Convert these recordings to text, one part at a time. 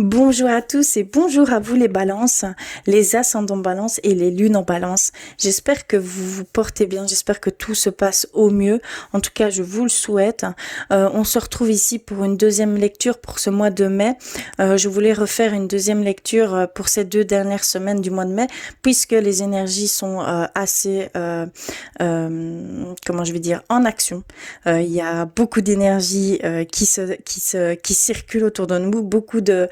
Bonjour à tous et bonjour à vous les balances, les ascendants balance et les lunes en balance. J'espère que vous vous portez bien, j'espère que tout se passe au mieux. En tout cas, je vous le souhaite. On se retrouve ici pour une deuxième lecture pour ce mois de mai. Je voulais refaire une deuxième lecture pour ces 2 dernières semaines du mois de mai puisque les énergies sont assez, comment je vais dire, en action. Il y a beaucoup d'énergie qui circule autour de nous, beaucoup de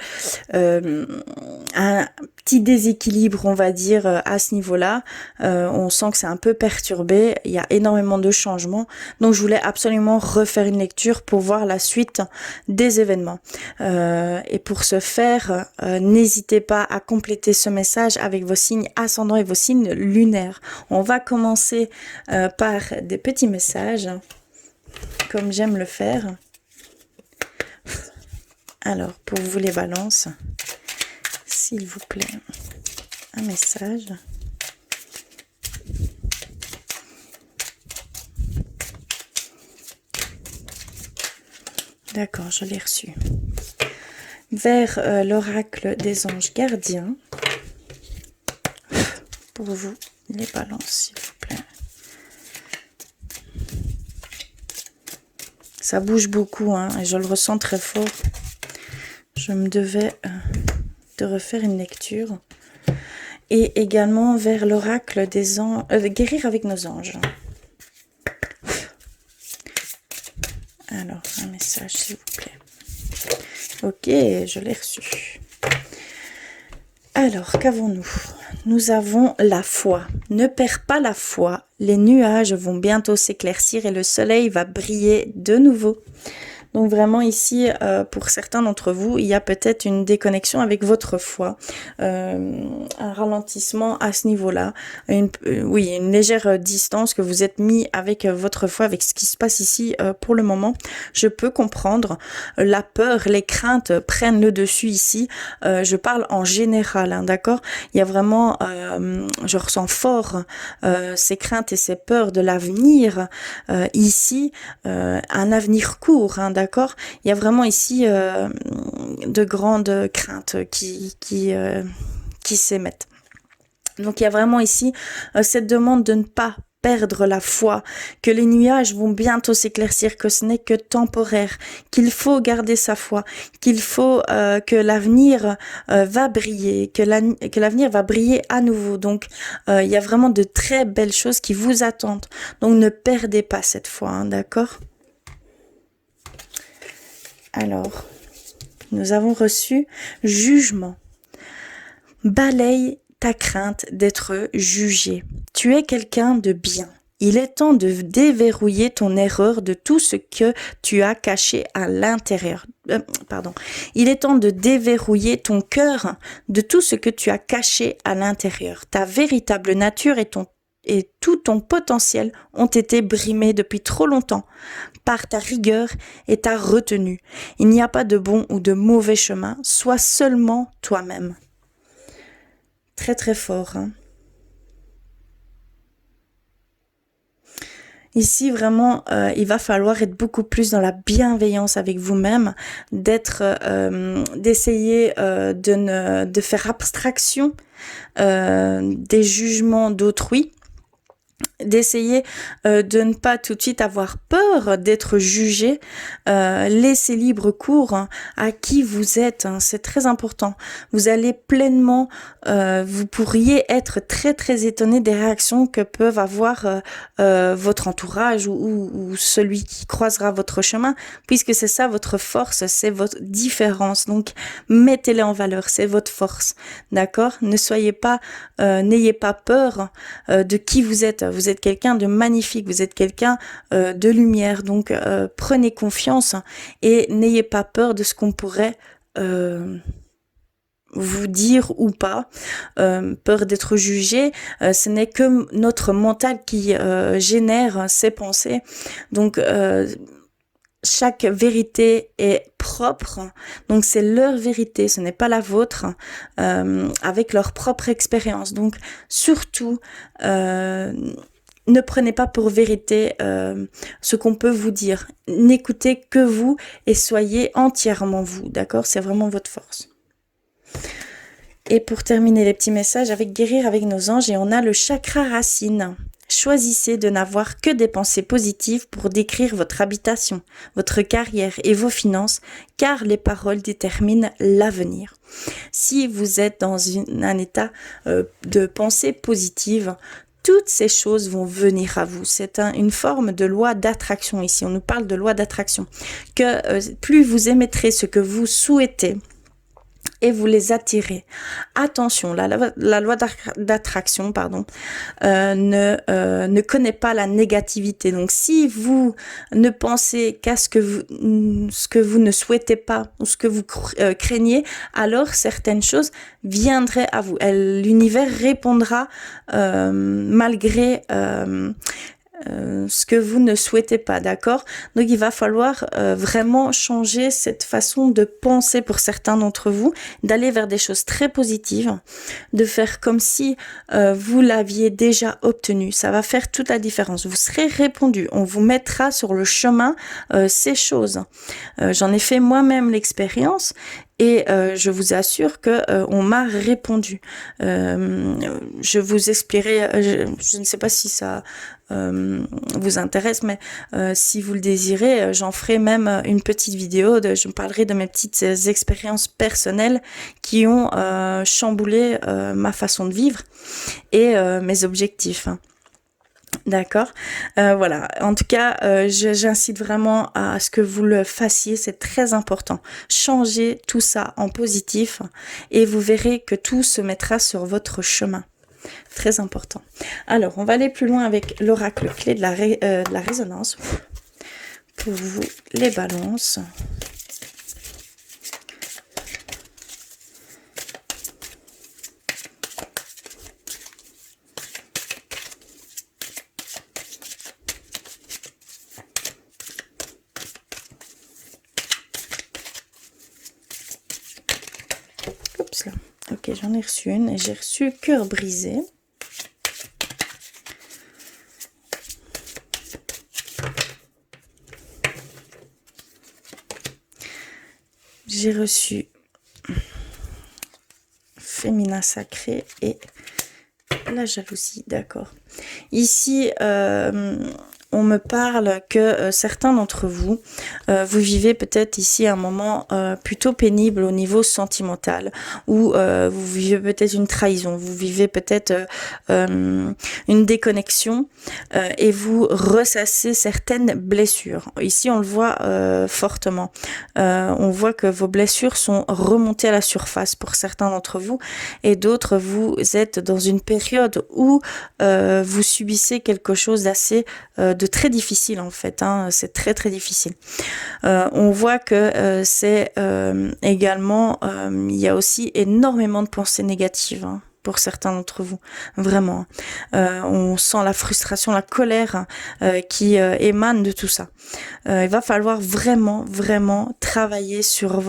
un petit déséquilibre, on va dire, à ce niveau-là. On sent que c'est un peu perturbé. Il y a énormément de changements. Donc, je voulais absolument refaire une lecture pour voir la suite des événements. Et pour ce faire, n'hésitez pas à compléter ce message avec vos signes ascendants et vos signes lunaires. On va commencer par des petits messages, comme j'aime le faire. Alors, pour vous les balances, s'il vous plaît, un message. D'accord, je l'ai reçu. Vers l'oracle des anges gardiens, pour vous les balances, s'il vous plaît. Ça bouge beaucoup, hein, et je le ressens très fort. Je me devais de refaire une lecture. Et également vers l'oracle des anges, guérir avec nos anges. Alors, un message, s'il vous plaît. Ok, je l'ai reçu. Alors, qu'avons-nous? Nous avons la foi. Ne perds pas la foi. Les nuages vont bientôt s'éclaircir et le soleil va briller de nouveau. Donc vraiment ici, pour certains d'entre vous, il y a peut-être une déconnexion avec votre foi, un ralentissement à ce niveau-là, une légère distance que vous êtes mis avec votre foi, avec ce qui se passe ici pour le moment. Je peux comprendre, la peur, les craintes prennent le dessus ici. Je parle en général, hein, d'accord? Il y a vraiment, je ressens fort ces craintes et ces peurs de l'avenir ici, un avenir court, hein, d'accord? Il y a vraiment ici de grandes craintes qui s'émettent. Donc il y a vraiment ici cette demande de ne pas perdre la foi, que les nuages vont bientôt s'éclaircir, que ce n'est que temporaire, qu'il faut garder sa foi, qu'il faut que l'avenir va briller, que l'avenir va briller à nouveau. Donc il y a vraiment de très belles choses qui vous attendent. Donc ne perdez pas cette foi, hein, d'accord ? Alors, nous avons reçu jugement. Balaye ta crainte d'être jugé. Tu es quelqu'un de bien. Il est temps de déverrouiller ton erreur de tout ce que tu as caché à l'intérieur. Il est temps de déverrouiller ton cœur de tout ce que tu as caché à l'intérieur. Ta véritable nature et tout ton potentiel ont été brimés depuis trop longtemps par ta rigueur et ta retenue. Il n'y a pas de bon ou de mauvais chemin, sois seulement toi-même. Très très fort, hein. Ici, vraiment, il va falloir être beaucoup plus dans la bienveillance avec vous-même, d'essayer de faire abstraction des jugements d'autrui, d'essayer de ne pas tout de suite avoir peur d'être jugé, laissez libre cours à qui vous êtes, hein, c'est très important. Vous allez pleinement, vous pourriez être très très étonné des réactions que peuvent avoir votre entourage ou celui qui croisera votre chemin, puisque c'est ça votre force, c'est votre différence. Donc mettez-les en valeur, c'est votre force, d'accord? Ne soyez pas, n'ayez pas peur de qui vous êtes. Vous êtes quelqu'un de magnifique, vous êtes quelqu'un de lumière, donc prenez confiance et n'ayez pas peur de ce qu'on pourrait vous dire ou pas, peur d'être jugé, ce n'est que notre mental qui génère ces pensées, donc chaque vérité est propre, donc c'est leur vérité, ce n'est pas la vôtre, avec leur propre expérience. Donc surtout, ne prenez pas pour vérité ce qu'on peut vous dire. N'écoutez que vous et soyez entièrement vous, d'accord? C'est vraiment votre force. Et pour terminer les petits messages avec guérir avec nos anges, et on a le chakra racine. Choisissez de n'avoir que des pensées positives pour décrire votre habitation, votre carrière et vos finances, car les paroles déterminent l'avenir. Si vous êtes dans un état de pensée positive, toutes ces choses vont venir à vous. C'est une forme de loi d'attraction ici. On nous parle de loi d'attraction. Que plus vous émettrez ce que vous souhaitez, et vous les attirez. Attention, la loi d'attraction, pardon, ne connaît pas la négativité. Donc, si vous ne pensez qu'à ce que vous ne souhaitez pas ou ce que vous craignez, alors certaines choses viendraient à vous. L'univers répondra malgré ce que vous ne souhaitez pas, d'accord? Donc il va falloir vraiment changer cette façon de penser pour certains d'entre vous, d'aller vers des choses très positives, de faire comme si vous l'aviez déjà obtenu. Ça va faire toute la différence. Vous serez répondu. On vous mettra sur le chemin ces choses. J'en ai fait moi-même l'expérience. Et je vous assure que on m'a répondu. Je vous expliquerai, je ne sais pas si ça vous intéresse, mais si vous le désirez, j'en ferai même une petite vidéo. Je parlerai de mes petites expériences personnelles qui ont chamboulé ma façon de vivre et mes objectifs. D'accord, voilà. En tout cas, j'incite vraiment à ce que vous le fassiez. C'est très important. Changez tout ça en positif et vous verrez que tout se mettra sur votre chemin. Très important. Alors, on va aller plus loin avec l'oracle clé de la résonance pour vous, les balances. Oups là. Ok, j'en ai reçu une et j'ai reçu cœur brisé. J'ai reçu féminin sacré et la jalousie, d'accord. Ici, on me parle que certains d'entre vous, vous vivez peut-être ici un moment plutôt pénible au niveau sentimental, ou vous vivez peut-être une trahison, vous vivez peut-être une déconnexion et vous ressassez certaines blessures. Ici, on le voit fortement. On voit que vos blessures sont remontées à la surface pour certains d'entre vous, et d'autres, vous êtes dans une période où vous subissez quelque chose d'assez de très difficile en fait, hein. C'est très très difficile. On voit que c'est également, il y a aussi énormément de pensées négatives, hein, pour certains d'entre vous, vraiment. On sent la frustration, la colère qui émane de tout ça. Il va falloir vraiment, vraiment travailler sur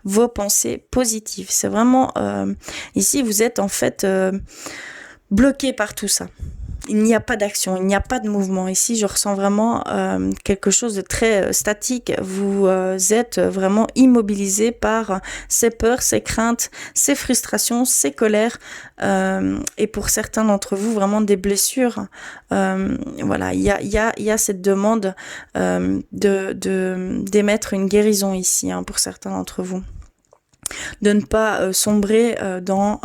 vos pensées positives. C'est vraiment, ici vous êtes en fait bloqué par tout ça. Il n'y a pas d'action, il n'y a pas de mouvement. Ici, je ressens vraiment quelque chose de très statique. Vous êtes vraiment immobilisé par ces peurs, ces craintes, ces frustrations, ces colères. Et pour certains d'entre vous, vraiment des blessures. Voilà, il y a cette demande d'émettre une guérison ici, hein, pour certains d'entre vous. De ne pas sombrer dans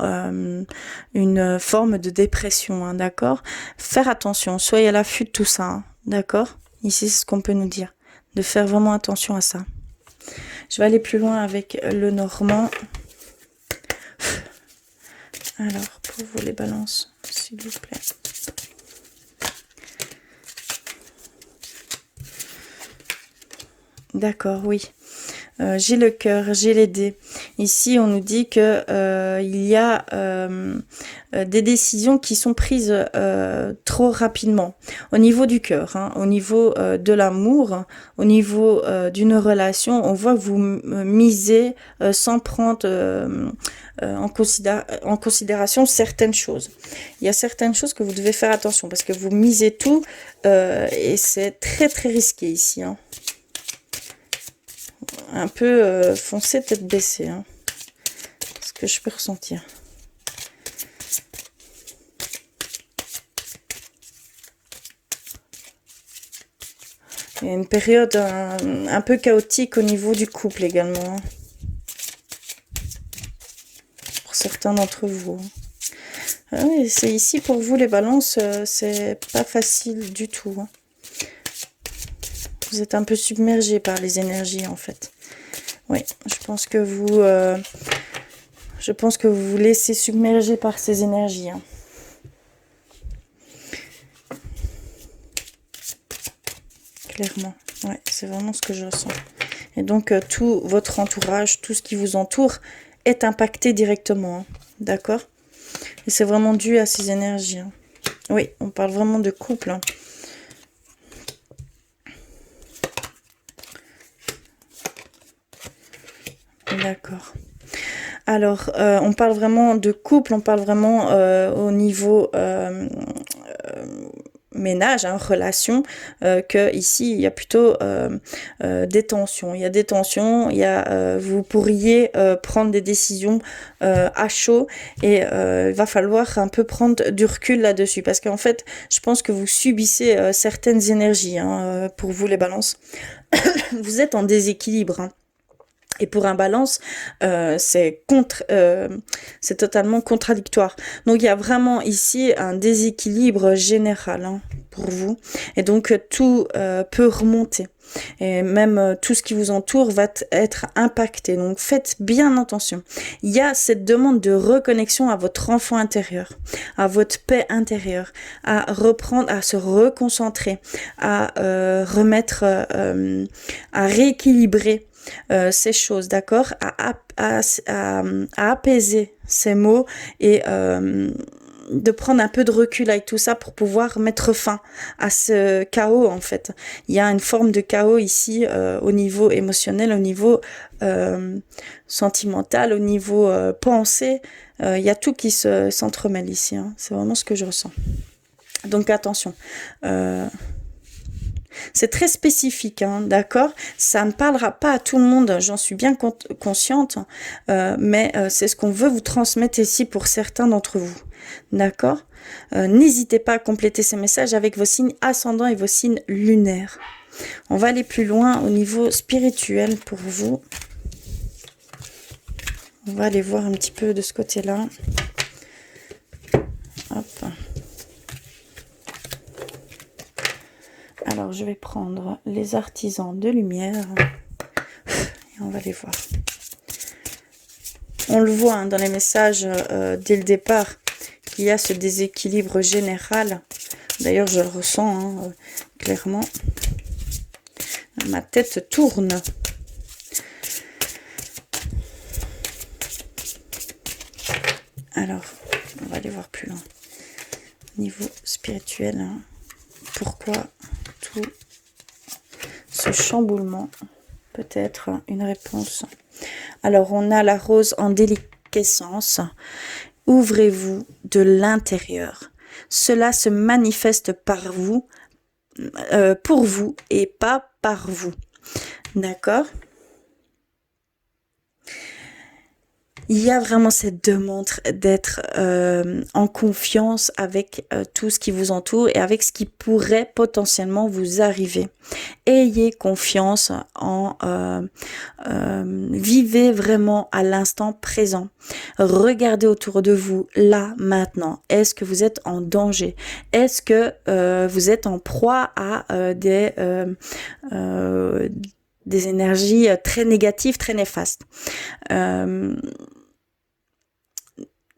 une forme de dépression, hein, d'accord? Faire attention, soyez à l'affût de tout ça, hein, d'accord? Ici, c'est ce qu'on peut nous dire, de faire vraiment attention à ça. Je vais aller plus loin avec le normand. Alors, pour vous les balances, s'il vous plaît. D'accord, oui. J'ai le cœur, j'ai les dés. Ici, on nous dit que il y a des décisions qui sont prises trop rapidement. Au niveau du cœur, hein, au niveau de l'amour, au niveau d'une relation, on voit que vous misez sans prendre en considération certaines choses. Il y a certaines choses que vous devez faire attention parce que vous misez tout et c'est très très risqué ici, hein. Un peu foncé, tête baissée, hein. Ce que je peux ressentir. Il y a une période un peu chaotique au niveau du couple également. Pour certains d'entre vous. Ah oui, c'est ici pour vous les balances, c'est pas facile du tout. Vous êtes un peu submergé par les énergies en fait. Oui, je pense que vous vous laissez submerger par ces énergies. Clairement, ouais, c'est vraiment ce que je ressens. Et donc tout votre entourage, tout ce qui vous entoure est impacté directement, d'accord? Et c'est vraiment dû à ces énergies. Oui, on parle vraiment de couple. D'accord. Alors, on parle vraiment de couple, on parle vraiment au niveau ménage, relation, que ici il y a plutôt des tensions. Il y a des tensions, il y a, vous pourriez prendre des décisions à chaud et il va falloir un peu prendre du recul là-dessus parce qu'en fait, je pense que vous subissez certaines énergies pour vous les balances. Vous êtes en déséquilibre. Et pour un balance, c'est totalement contradictoire. Donc il y a vraiment ici un déséquilibre général pour vous. Et donc tout peut remonter. Et même tout ce qui vous entoure va être impacté. Donc faites bien attention. Il y a cette demande de reconnexion à votre enfant intérieur, à votre paix intérieure, à reprendre, à se reconcentrer, à remettre, à rééquilibrer ces choses, d'accord, à apaiser ces mots et de prendre un peu de recul avec tout ça pour pouvoir mettre fin à ce chaos en fait. Il y a une forme de chaos ici au niveau émotionnel, au niveau sentimental, au niveau pensée. Il y a tout qui s'entremêle ici. C'est vraiment ce que je ressens. Donc attention. C'est très spécifique, d'accord? Ça ne parlera pas à tout le monde, j'en suis bien consciente, mais c'est ce qu'on veut vous transmettre ici pour certains d'entre vous, d'accord? N'hésitez pas à compléter ces messages avec vos signes ascendants et vos signes lunaires. On va aller plus loin au niveau spirituel pour vous. On va aller voir un petit peu de ce côté-là. Hop. Alors, je vais prendre les artisans de lumière et on va les voir. On le voit dans les messages dès le départ qu'il y a ce déséquilibre général. D'ailleurs, je le ressens clairement. Ma tête tourne. Alors, on va aller voir plus loin. Niveau spirituel, pourquoi tout ce chamboulement peut être une réponse? Alors, on a la rose en déliquescence. Ouvrez-vous de l'intérieur. Cela se manifeste par vous, pour vous et pas par vous. D'accord? Il y a vraiment cette demande d'être en confiance avec tout ce qui vous entoure et avec ce qui pourrait potentiellement vous arriver. Ayez confiance vivez vraiment à l'instant présent. Regardez autour de vous, là, maintenant. Est-ce que vous êtes en danger? Est-ce que vous êtes en proie à des énergies très négatives, très néfastes?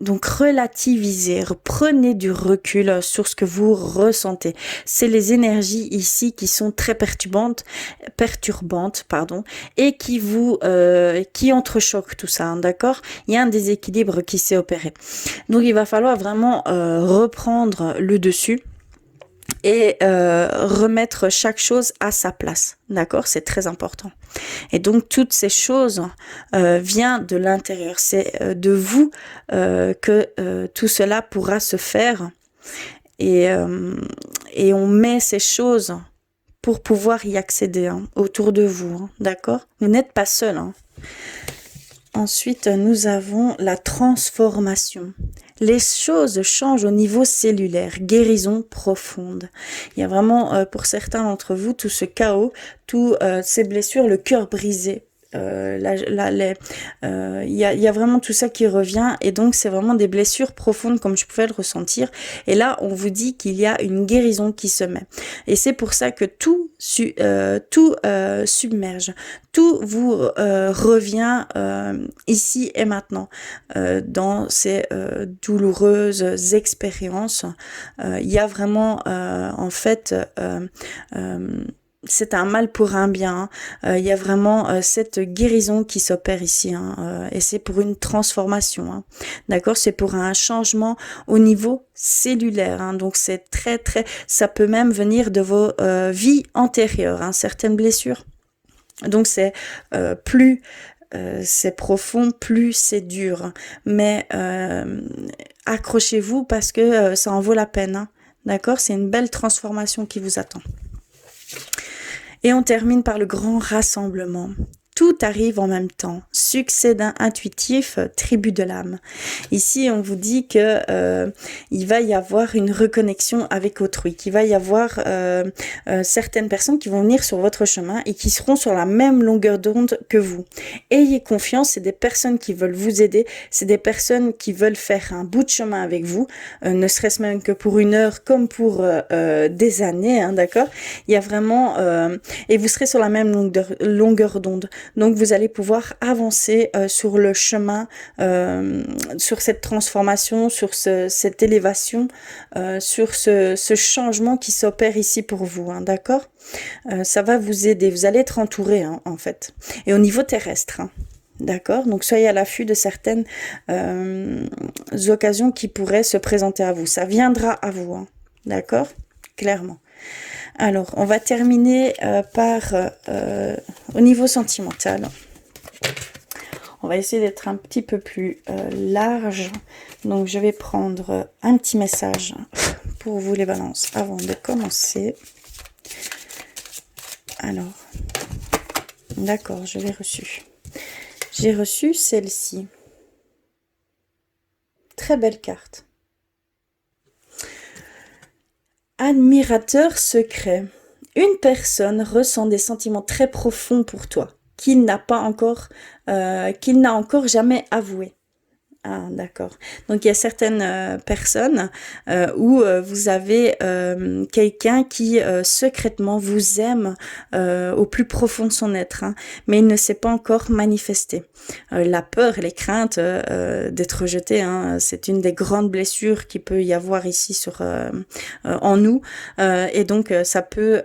Donc relativisez, prenez du recul sur ce que vous ressentez. C'est les énergies ici qui sont très perturbantes, et qui entrechoquent tout ça, d'accord? Il y a un déséquilibre qui s'est opéré. Donc il va falloir vraiment reprendre le dessus et remettre chaque chose à sa place, d'accord? C'est très important. Et donc toutes ces choses viennent de l'intérieur. C'est de vous que tout cela pourra se faire. Et on met ces choses pour pouvoir y accéder autour de vous, d'accord? Vous n'êtes pas seul. Ensuite, nous avons la transformation. les choses changent au niveau cellulaire, guérison profonde. Il y a vraiment, pour certains d'entre vous, tout ce chaos, toutes ces blessures, le cœur brisé. Il y a vraiment tout ça qui revient et donc c'est vraiment des blessures profondes comme je pouvais le ressentir et là on vous dit qu'il y a une guérison qui se met et c'est pour ça que tout submerge, tout vous revient ici et maintenant dans ces douloureuses expériences. Il y a vraiment en fait c'est un mal pour un bien. Il y a vraiment cette guérison qui s'opère ici, et c'est pour une transformation. D'accord, c'est pour un changement au niveau cellulaire. Donc c'est ça peut même venir de vos vies antérieures, certaines blessures. Donc c'est plus c'est profond, plus c'est dur. Mais accrochez-vous parce que ça en vaut la peine. D'accord, c'est une belle transformation qui vous attend. Et on termine par le grand rassemblement. Tout arrive en même temps. Succès intuitif, tribu de l'âme. Ici, on vous dit que il va y avoir une reconnexion avec autrui, qu'il va y avoir certaines personnes qui vont venir sur votre chemin et qui seront sur la même longueur d'onde que vous. Ayez confiance, c'est des personnes qui veulent vous aider, c'est des personnes qui veulent faire un bout de chemin avec vous, ne serait-ce même que pour une heure comme pour des années, d'accord. Il y a vraiment et vous serez sur la même longueur d'onde. Donc vous allez pouvoir avancer sur le chemin, sur cette transformation, sur cette élévation, sur ce changement qui s'opère ici pour vous, d'accord. Ça va vous aider, vous allez être entouré en fait. Et au niveau terrestre, d'accord. Donc soyez à l'affût de certaines occasions qui pourraient se présenter à vous. Ça viendra à vous, d'accord, clairement. Alors, on va terminer par au niveau sentimental. On va essayer d'être un petit peu plus large. Donc, je vais prendre un petit message pour vous les balances avant de commencer. Alors, d'accord, je l'ai reçu. J'ai reçu celle-ci. Très belle carte. Admirateur secret. Une personne ressent des sentiments très profonds pour toi, qu'il n'a encore jamais avoué. Ah, d'accord. Donc, il y a certaines personnes où vous avez quelqu'un qui secrètement vous aime au plus profond de son être, mais il ne s'est pas encore manifesté. La peur et les craintes d'être rejeté, c'est une des grandes blessures qu'il peut y avoir ici en nous. Et donc, ça peut...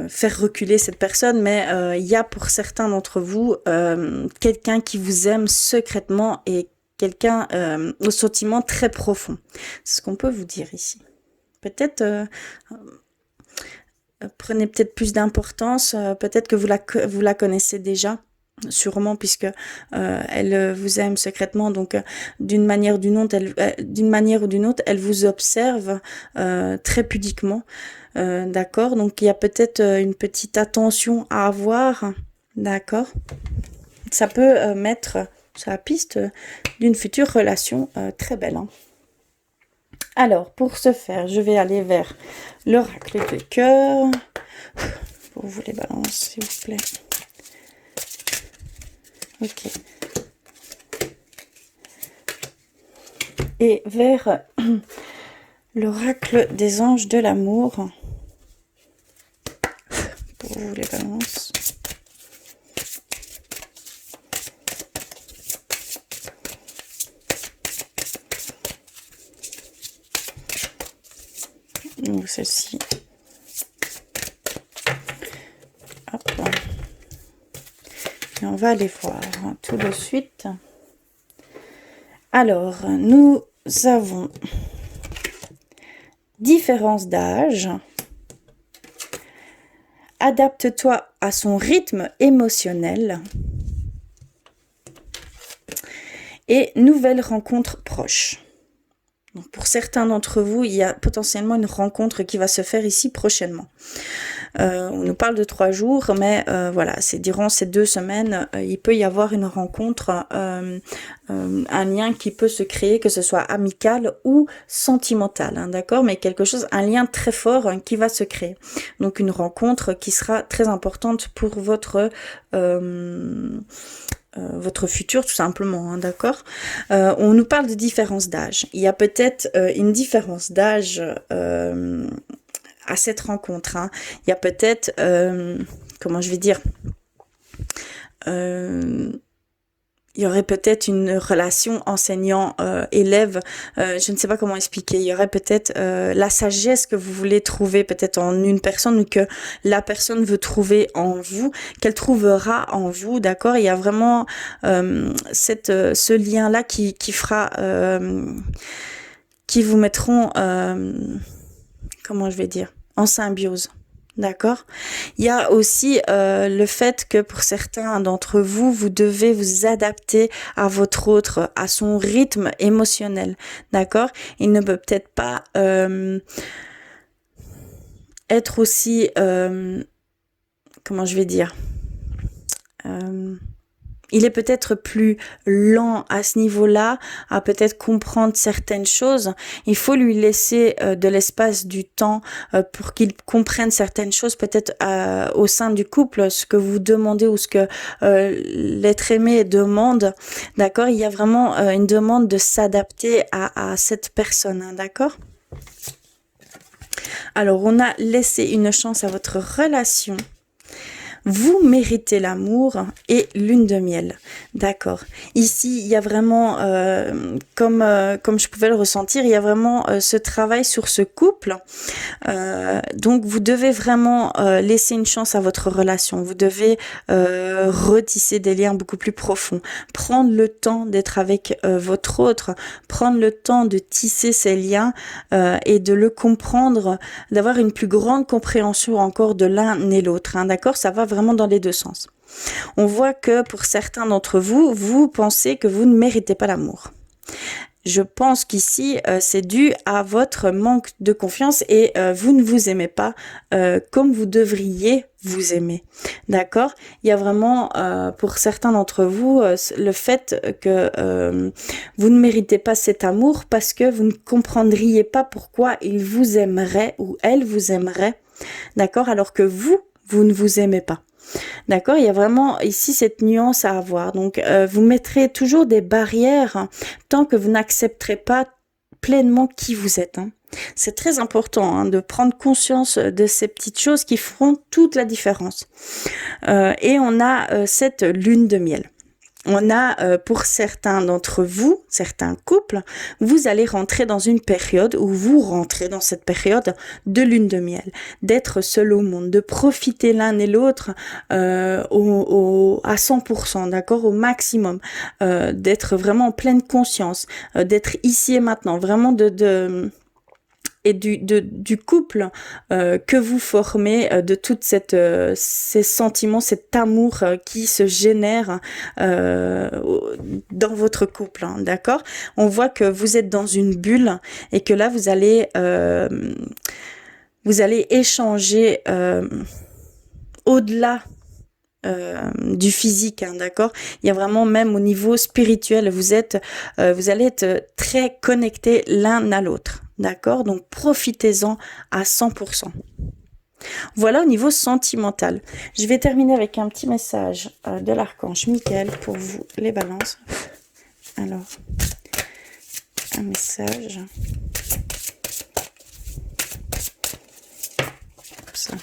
faire reculer cette personne, mais il y a pour certains d'entre vous quelqu'un qui vous aime secrètement et quelqu'un au sentiment très profond. C'est ce qu'on peut vous dire ici. Peut-être prenez peut-être plus d'importance, peut-être que vous la connaissez déjà. Sûrement puisque elle vous aime secrètement, donc d'une manière ou d'une autre, elle vous observe très pudiquement, d'accord. Donc il y a peut-être une petite attention à avoir, d'accord. Ça peut mettre sur la piste d'une future relation très belle. Alors pour ce faire, je vais aller vers l'oracle de cœur pour vous les balances, s'il vous plaît. Ok. Et vers l'oracle des anges de l'amour. Pour vous les balances. Donc celle-ci. Hop. Et on va aller voir tout de suite. Alors, nous avons différence d'âge. Adapte-toi à son rythme émotionnel. Et nouvelle rencontre proche. Donc pour certains d'entre vous, il y a potentiellement une rencontre qui va se faire ici prochainement. On nous parle de 3 jours, mais voilà, c'est durant ces 2 semaines, il peut y avoir une rencontre, un lien qui peut se créer, que ce soit amical ou sentimental, hein, d'accord, mais quelque chose, un lien très fort, hein, qui va se créer. Donc une rencontre qui sera très importante pour votre futur, tout simplement, hein, d'accord. On nous parle de différence d'âge. Il y a peut-être une différence d'âge à cette rencontre, hein. Il y a peut-être, comment je vais dire, il y aurait peut-être une relation enseignant-élève, je ne sais pas comment expliquer. Il y aurait peut-être la sagesse que vous voulez trouver peut-être en une personne, ou que la personne veut trouver en vous, qu'elle trouvera en vous, d'accord. Il y a vraiment ce lien-là qui fera, qui vous mettront, comment je vais dire, en symbiose. D'accord. Il y a aussi le fait que pour certains d'entre vous, vous devez vous adapter à votre autre, à son rythme émotionnel. D'accord. Il ne peut peut-être pas être aussi, comment je vais dire, il est peut-être plus lent à ce niveau-là, à peut-être comprendre certaines choses. Il faut lui laisser de l'espace, du temps, pour qu'il comprenne certaines choses, peut-être au sein du couple, ce que vous demandez ou ce que l'être aimé demande. D'accord. Il y a vraiment une demande de s'adapter à cette personne, hein, d'accord. Alors, on a laissé une chance à votre relation. Vous méritez l'amour et lune de miel. D'accord. Ici, il y a vraiment, comme je pouvais le ressentir, il y a vraiment ce travail sur ce couple. Donc, vous devez vraiment laisser une chance à votre relation. Vous devez retisser des liens beaucoup plus profonds. Prendre le temps d'être avec votre autre. Prendre le temps de tisser ces liens et de le comprendre, d'avoir une plus grande compréhension encore de l'un et l'autre. Hein, d'accord. Ça va vraiment dans les deux sens. On voit que pour certains d'entre vous, vous pensez que vous ne méritez pas l'amour. Je pense qu'ici, c'est dû à votre manque de confiance et vous ne vous aimez pas comme vous devriez vous aimer. D'accord. Il y a vraiment, pour certains d'entre vous, le fait que vous ne méritez pas cet amour parce que vous ne comprendriez pas pourquoi il vous aimerait ou elle vous aimerait. D'accord. Alors que vous ne vous aimez pas. D'accord, il y a vraiment ici cette nuance à avoir. Donc, vous mettrez toujours des barrières, hein, tant que vous n'accepterez pas pleinement qui vous êtes. Hein. C'est très important, hein, de prendre conscience de ces petites choses qui feront toute la différence. Et on a cette lune de miel. On a, pour certains d'entre vous, certains couples, vous allez rentrer dans une période où vous rentrez dans cette période de lune de miel, d'être seul au monde, de profiter l'un et l'autre à 100%, d'accord, au maximum, d'être vraiment en pleine conscience, d'être ici et maintenant, vraiment et du couple que vous formez, de toute ces sentiments, cet amour qui se génère dans votre couple, hein, d'accord. On voit que vous êtes dans une bulle et que là vous allez échanger au-delà du physique, hein, d'accord. Il y a vraiment, même au niveau spirituel, vous allez être très connectés l'un à l'autre. D'accord. Donc, profitez-en à 100%. Voilà au niveau sentimental. Je vais terminer avec un petit message de l'archange Michael pour vous, les balances. Alors, un message. Ça.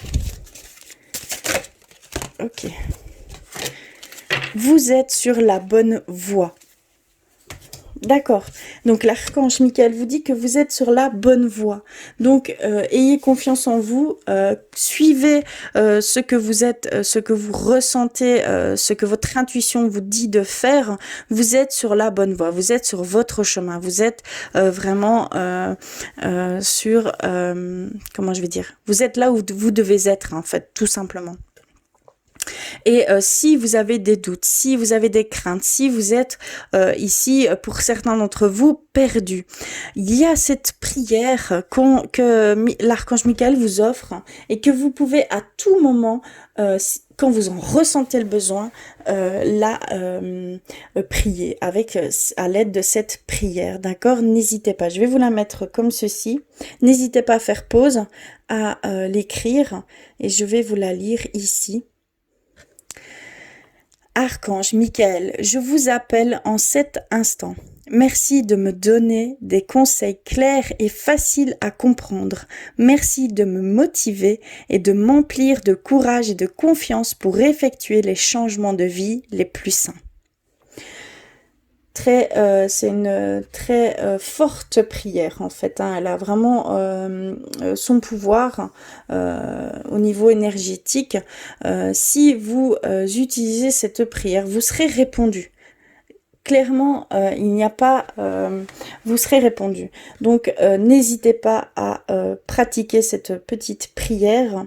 Ok. Vous êtes sur la bonne voie. D'accord. Donc l'archange Michael vous dit que vous êtes sur la bonne voie. Donc ayez confiance en vous, suivez ce que vous êtes, ce que vous ressentez, ce que votre intuition vous dit de faire. Vous êtes sur la bonne voie, vous êtes sur votre chemin, vous êtes vraiment sur, comment je vais dire, vous êtes là où vous devez être en fait, tout simplement. Et si vous avez des doutes, si vous avez des craintes, si vous êtes ici, pour certains d'entre vous, perdus, il y a cette prière que l'archange Michael vous offre et que vous pouvez à tout moment, quand vous en ressentez le besoin, prier avec à l'aide de cette prière, d'accord? N'hésitez pas, je vais vous la mettre comme ceci. N'hésitez pas à faire pause, à l'écrire et je vais vous la lire ici. Archange Michael, je vous appelle en cet instant. Merci de me donner des conseils clairs et faciles à comprendre. Merci de me motiver et de m'emplir de courage et de confiance pour effectuer les changements de vie les plus sains. C'est une très forte prière en fait, hein. Elle a vraiment son pouvoir au niveau énergétique. Si vous utilisez cette prière, vous serez répondu. Clairement, il n'y a pas... vous serez répondu. Donc, n'hésitez pas à pratiquer cette petite prière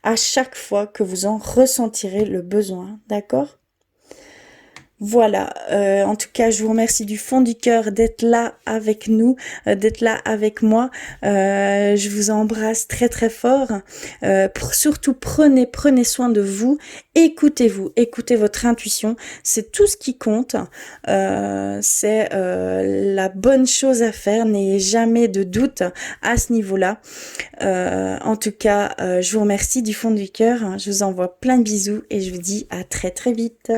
à chaque fois que vous en ressentirez le besoin, d'accord ? Voilà, en tout cas, je vous remercie du fond du cœur d'être là avec nous, d'être là avec moi. Je vous embrasse très très fort. Surtout, prenez soin de vous. Écoutez-vous, écoutez votre intuition. C'est tout ce qui compte. C'est la bonne chose à faire. N'ayez jamais de doute à ce niveau-là. En tout cas, je vous remercie du fond du cœur. Je vous envoie plein de bisous et je vous dis à très très vite.